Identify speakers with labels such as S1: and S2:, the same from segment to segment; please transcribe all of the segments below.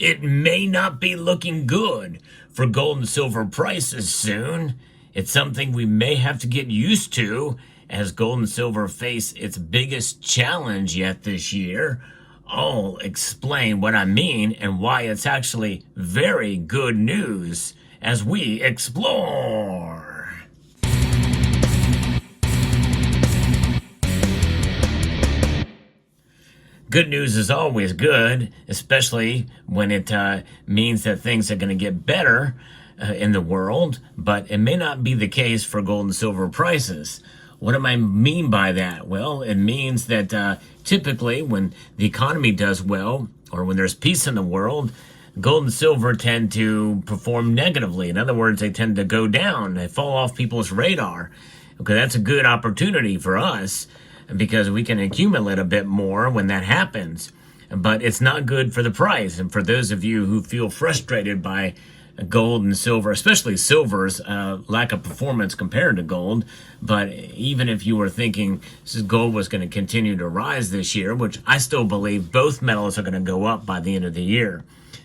S1: It may not be looking good for gold and silver prices soon. It's something we may have to get used to as gold and silver face its biggest challenge yet this year. I'll explain what I mean and why it's actually very good news as we explore. Good news is always good, especially when it means that things are going to get better in the world, but it may not be the case for gold and silver prices. What do I mean by that? Well, it means that typically when the economy does well, or when there's peace in the world, gold and silver tend to perform negatively. In other words, they tend to go down. They fall off people's radar. Okay, that's a good opportunity for us, because we can accumulate a bit more when that happens. But it's not good for the price. And for those of you who feel frustrated by gold and silver, especially silver's lack of performance compared to gold, but even if you were thinking gold was going to continue to rise this year, which I still believe both metals are going to go up by the end of the year.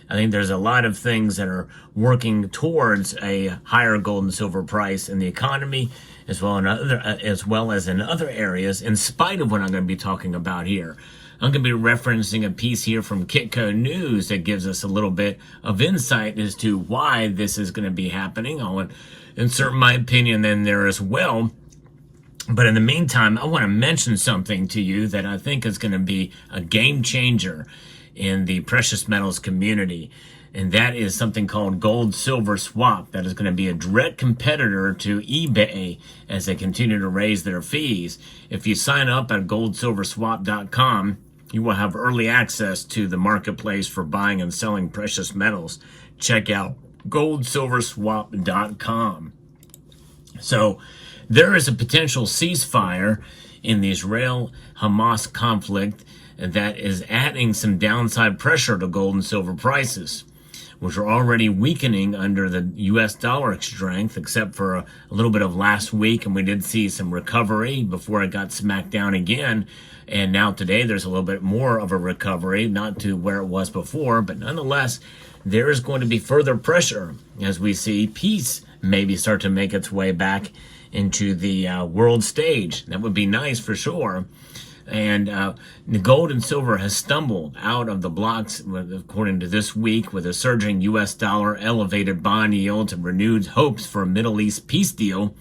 S1: I think there's a lot of things that are working towards a higher gold and silver price in the economy, as well as in other areas, in spite of what I'm going to be talking about here. I'm going to be referencing a piece here from Kitco News that gives us a little bit of insight as to why this is going to be happening. I'll insert my opinion in there as well. But in the meantime, I want to mention something to you that I think is going to be a game changer in the precious metals community. And that is something called gold silver swap. That is going to be a direct competitor to eBay as they continue to raise their fees. If you sign up at goldsilverswap.com, you will have early access to the marketplace for buying and selling precious metals. Check out goldsilverswap.com. So there is a potential ceasefire in the Israel-Hamas conflict that is adding some downside pressure to gold and silver prices, which are already weakening under the U.S. dollar strength, except for a little bit of last week, and we did see some recovery before it got smacked down again. And now today there's a little bit more of a recovery, not to where it was before, but nonetheless, there is going to be further pressure as we see peace maybe start to make its way back into the world stage. That would be nice for sure. And the gold and silver has stumbled out of the blocks, according to this week, with a surging U.S. dollar, elevated bond yields, and renewed hopes for a Middle East peace deal,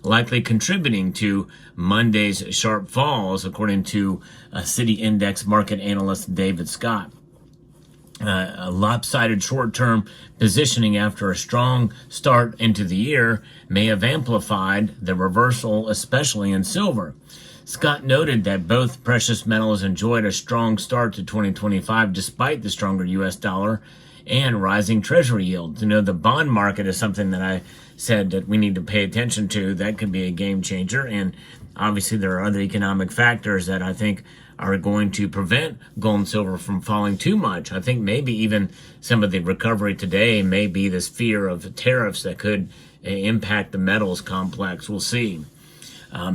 S1: likely contributing to Monday's sharp falls, according to City Index market analyst David Scott. A lopsided short-term positioning after a strong start into the year may have amplified the reversal, especially in silver. Scott noted that both precious metals enjoyed a strong start to 2025 despite the stronger U.S. dollar and rising treasury yields. The bond market is something that I said that we need to pay attention to. That could be a game changer. And obviously there are other economic factors that I think are going to prevent gold and silver from falling too much. I think maybe even some of the recovery today may be this fear of tariffs that could impact the metals complex. We'll see.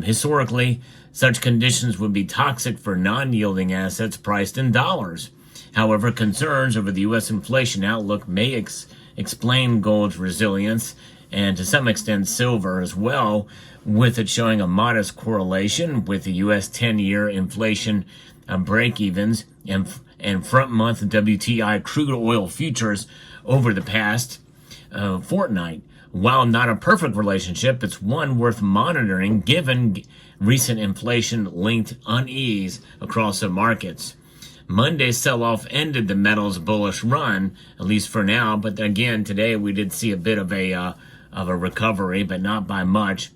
S1: Historically, such conditions would be toxic for non-yielding assets priced in dollars. However, concerns over the U.S. inflation outlook may explain gold's resilience, and to some extent silver as well, with it showing a modest correlation with the U.S. 10-year inflation break-evens and front-month WTI crude oil futures over the past fortnight. While not a perfect relationship, it's one worth monitoring given recent inflation-linked unease across the markets. Monday's sell-off ended the metals' bullish run, at least for now, but again, today we did see a bit of a recovery, but not by much.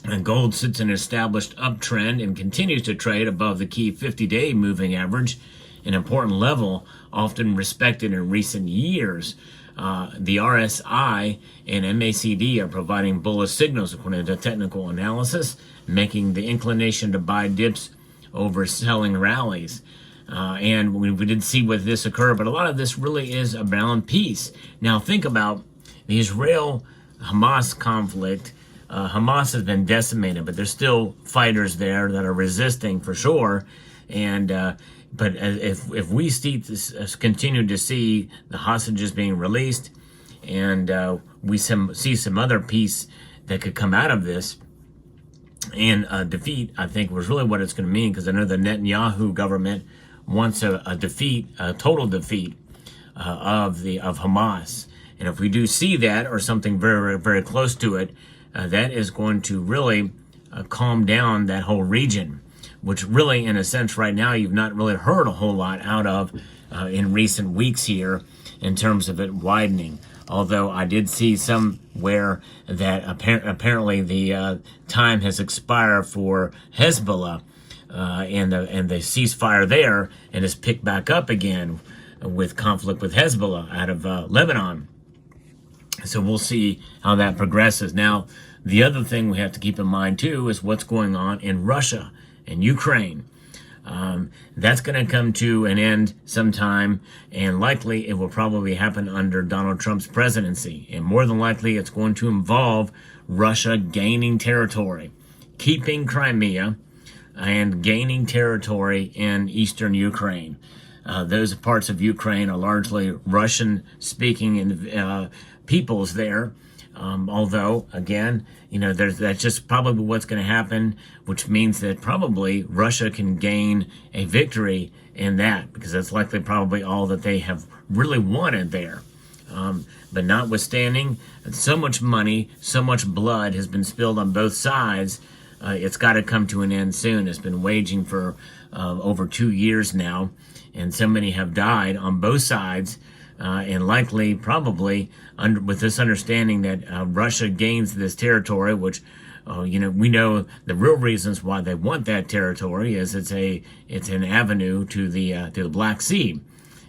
S1: And gold sits in an established uptrend and continues to trade above the key 50-day moving average, an important level often respected in recent years. The RSI and MACD are providing bullish signals according to technical analysis, making the inclination to buy dips over selling rallies. And we did see with this occur, but a lot of this really is around peace. Now think about the Israel-Hamas conflict. Hamas has been decimated, but there's still fighters there that are resisting for sure. And But if we continue to see the hostages being released, and we see some other peace that could come out of this, and defeat, I think was really what it's going to mean, because I know the Netanyahu government wants a defeat, a total defeat of Hamas. And if we do see that, or something very, very close to it, that is going to really calm down that whole region, which really, in a sense, right now, you've not really heard a whole lot out of in recent weeks here in terms of it widening. Although I did see somewhere that apparently the time has expired for Hezbollah and the ceasefire there, and has picked back up again with conflict with Hezbollah out of Lebanon. So we'll see how that progresses. Now, the other thing we have to keep in mind too is what's going on in Russia and Ukraine. That's going to come to an end sometime, and likely it will probably happen under Donald Trump's presidency. And more than likely, it's going to involve Russia gaining territory, keeping Crimea, and gaining territory in eastern Ukraine. Those parts of Ukraine are largely Russian-speaking peoples there. Although, again, that's just probably what's going to happen, which means that probably Russia can gain a victory in that, because that's likely probably all that they have really wanted there. But notwithstanding, so much money, so much blood has been spilled on both sides. It's got to come to an end soon. It's been waging for over 2 years now, and so many have died on both sides. And likely, probably, with this understanding that Russia gains this territory, which, we know the real reasons why they want that territory is it's an avenue to the Black Sea,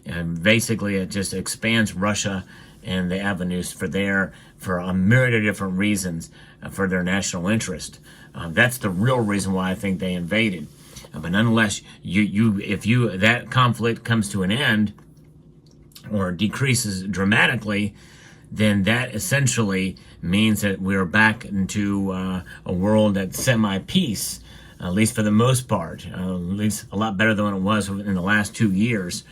S1: and basically it just expands Russia and the avenues for a myriad of different reasons for their national interest. That's the real reason why I think they invaded. But nonetheless, if that conflict comes to an end, or decreases dramatically, then that essentially means that we're back into a world that's semi-peace, at least for the most part, at least a lot better than it was in the last 2 years.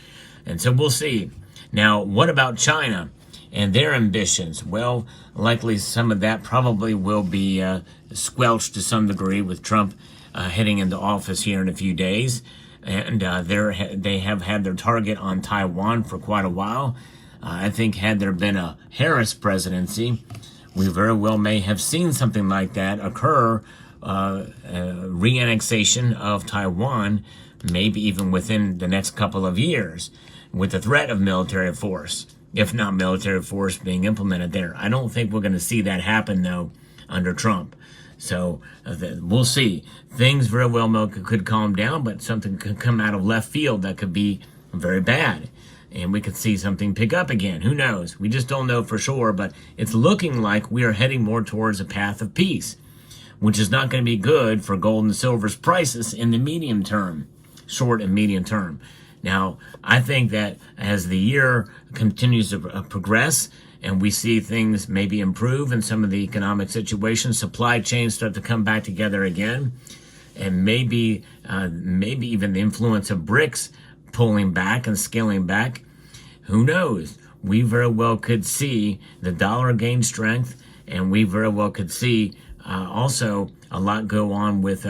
S1: And so we'll see. Now, what about China and their ambitions? Well, likely some of that probably will be squelched to some degree with Trump heading into office here in a few days. And they have had their target on Taiwan for quite a while. I think had there been a Harris presidency, we very well may have seen something like that occur, re-annexation of Taiwan, maybe even within the next couple of years, with the threat of military force, if not military force being implemented there. I don't think we're going to see that happen, though, under Trump. So we'll see. Things very well could calm down, but something could come out of left field that could be very bad. And we could see something pick up again. Who knows? We just don't know for sure, but it's looking like we are heading more towards a path of peace, which is not going to be good for gold and silver's prices in the medium term, short and medium term. Now, I think that as the year continues to progress, and we see things maybe improve in some of the economic situations, supply chains start to come back together again, and maybe even the influence of BRICS pulling back and scaling back. Who knows? We very well could see the dollar gain strength, and we very well could see also a lot go on with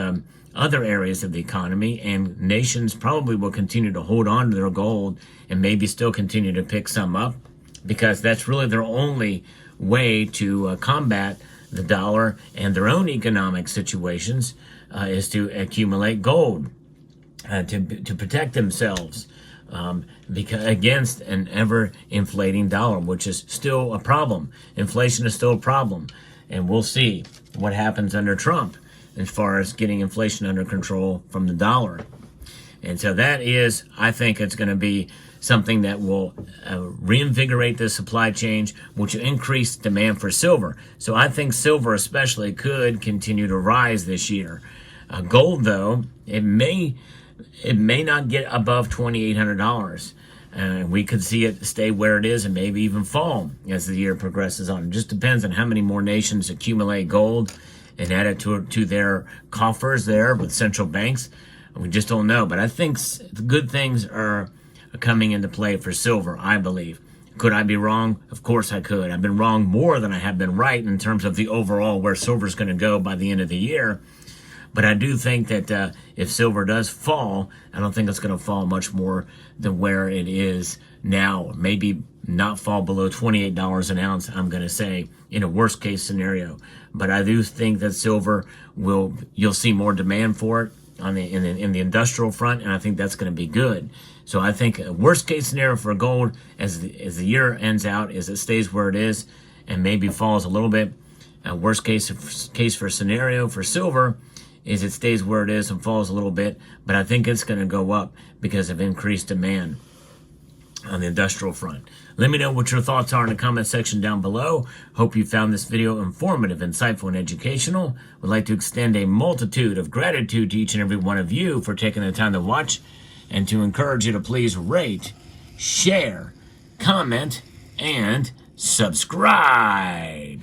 S1: other areas of the economy, and nations probably will continue to hold on to their gold and maybe still continue to pick some up, because that's really their only way to combat the dollar and their own economic situations, is to accumulate gold to protect themselves because against an ever-inflating dollar, which is still a problem. Inflation is still a problem, and we'll see what happens under Trump as far as getting inflation under control from the dollar. And so that is, I think it's going to be something that will reinvigorate the supply chain, which will increase demand for silver. So I think silver especially could continue to rise this year. Gold, though, it may not get above $2,800. We could see it stay where it is and maybe even fall as the year progresses on. It just depends on how many more nations accumulate gold and add it to their coffers there with central banks. We just don't know. But I think good things are coming into play for silver, I believe. Could I be wrong? Of course I could. I've been wrong more than I have been right in terms of the overall where silver's going to go by the end of the year. But I do think that if silver does fall, I don't think it's going to fall much more than where it is now. Maybe not fall below $28 an ounce, I'm going to say, in a worst case scenario. But I do think that silver you'll see more demand for it in the industrial front, and I think that's going to be good. So I think a worst case scenario for gold as the year ends out is it stays where it is and maybe falls a little bit. Worst case for scenario for silver is it stays where it is and falls a little bit, but I think it's going to go up because of increased demand on the industrial front. Let me know what your thoughts are in the comment section down below. Hope you found this video informative, insightful, and educational. Would like to extend a multitude of gratitude to each and every one of you for taking the time to watch, and to encourage you to please rate, share, comment, and subscribe.